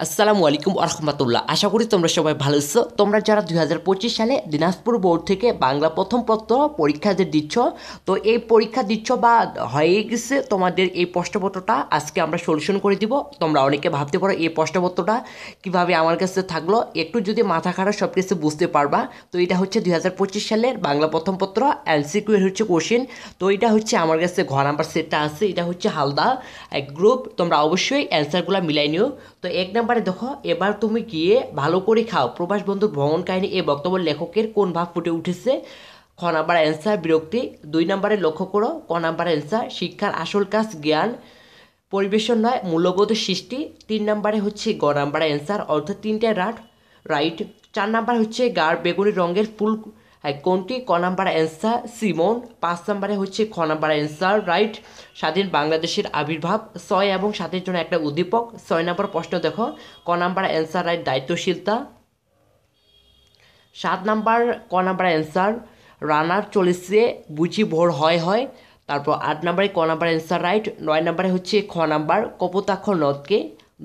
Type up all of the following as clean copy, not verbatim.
আসসালামু আলাইকুম আরহামাতুল্লাহ। আশা করি তোমরা সবাই ভালো আছো। তোমরা যারা 2025 সালে দিনাজপুর বোর্ড থেকে বাংলা প্রথম পত্র পরীক্ষা যে দিচ্ছ, তো এই পরীক্ষা দিচ্ছ বা হয়ে গেছে তোমাদের এই প্রশ্নপত্রটা আজকে আমরা সলিউশন করে দিব। তোমরা অনেকে ভাবতে পারো এই প্রশ্নপত্রটা কীভাবে আমার কাছে থাকলো, একটু যদি মাথা খারাপ সব কিছু বুঝতে পারবা। তো এটা হচ্ছে 2025 সালের বাংলা প্রথম পত্র এমসিকিউ এর হচ্ছে কোশ্চেন। তো এটা হচ্ছে আমার কাছে ঘ নাম্বার সেটটা আছে, এটা হচ্ছে হালদা এক গ্রুপ। তোমরা অবশ্যই অ্যান্সারগুলো মিলাই নিও। তো এক নাম্বারে দেখো, এবার তুমি গিয়ে ভালো করে খাও প্রবাস বন্ধুর ভ্রমণ কাহিনী এই বক্তব্য লেখকের কোন ভাব ফুটে উঠেছে। খ নাম্বার অ্যান্সার বিরক্তি। দুই নাম্বারে লক্ষ্য করো। ক নাম্বার অ্যান্সার শিক্ষার আসল কাজ জ্ঞান পরিবেশন নয় মূল্যবোধ সৃষ্টি। তিন নাম্বারে হচ্ছে গ নাম্বার অ্যান্সার অর্থাৎ তিনটে রাইট। চার নাম্বার হচ্ছে গাঢ় বেগুনি রঙের ফুল কোনটি? ক নাম্বার অ্যান্সার সিমন। পাঁচ নাম্বারে হচ্ছে খ নাম্বার অ্যান্সার রাইট স্বাধীন বাংলাদেশের আবির্ভাব। ছয় এবং সাতের জন্য একটা উদ্দীপক। ছয় নাম্বার প্রশ্ন দেখো, ক নাম্বার অ্যান্সার রাইট দায়িত্বশীলতা। সাত নাম্বার ক নাম্বার অ্যান্সার রানার চলেছে বুঝি ভোর হয় হয়। তারপর আট নাম্বারে ক নাম্বার অ্যান্সার রাইট। নয় নাম্বারে হচ্ছে খ নাম্বার কপোতাক্ষ নদকে।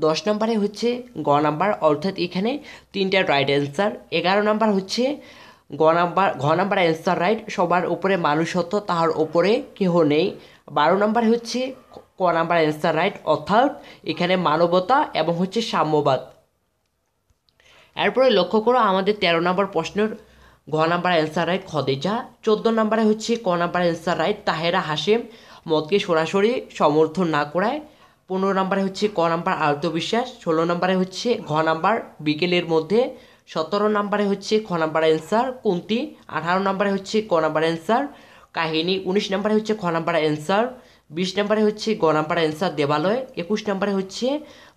দশ নাম্বারে হচ্ছে গ নাম্বার অর্থাৎ এখানে তিনটা রাইট অ্যান্সার। 11 নাম্বার হচ্ছে ঘ নাম্বার অ্যান্সার রাইট সবার উপরে মানুষত্ব তাহার উপরে কেহ নেই। 12 নাম্বার হচ্ছে ক নাম্বার অ্যান্সার রাইট অর্থাৎ এখানে মানবতা এবং হচ্ছে সাম্যবাদ। এরপরে লক্ষ্য করো আমাদের 13 নম্বর প্রশ্নের ঘ নাম্বার অ্যান্সার রাইট খদিজা। 14 নম্বরে হচ্ছে ক number answer right Tahera Hashem মতকে সরাসরি সমর্থন না করায়। 15 নম্বরে হচ্ছে ক নাম্বার আত্মবিশ্বাস। 16 নম্বরে হচ্ছে ঘ নাম্বার বিকেলের মধ্যে। 17 নম্বরে হচ্ছে খ নাম্বার অ্যান্সার কুন্তি। 18 নম্বরে হচ্ছে ক নাম্বার অ্যান্সার কাহিনী। 19 নম্বরে হচ্ছে খ নাম্বার অ্যান্সার। 20 নম্বরে হচ্ছে গ নাম্বার অ্যান্সার দেবালয়। 21 নম্বরে হচ্ছে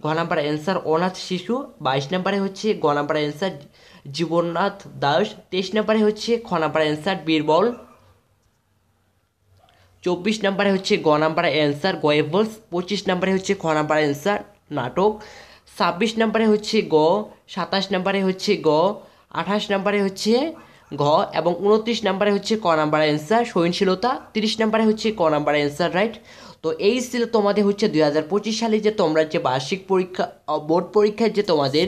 ঘ নাম্বার অ্যান্সার অনাথ শিশু। 22 নম্বরে হচ্ছে গ নাম্বার অ্যান্সার জীবননাথ দাস। 23 নম্বরে হচ্ছে খ নাম্বার অ্যান্সার বীরবল। 24 নম্বরে হচ্ছে গ নাম্বার অ্যান্সার গয়েবলস। 25 নম্বরে হচ্ছে খ নাম্বার অ্যান্সার নাটক। 26 নম্বরে হচ্ছে গ। 27 নম্বরে হচ্ছে গ। 28 নম্বরে হচ্ছে ঘ এবং 29 নম্বরে হচ্ছে ক নাম্বার অ্যান্সার সহনশীলতা। 30 নম্বরে হচ্ছে ক নাম্বার অ্যান্সার রাইট। তো এই ছিল তোমাদের হচ্ছে 2025 সালে যে তোমরা যে বার্ষিক পরীক্ষা বোর্ড পরীক্ষায় যে তোমাদের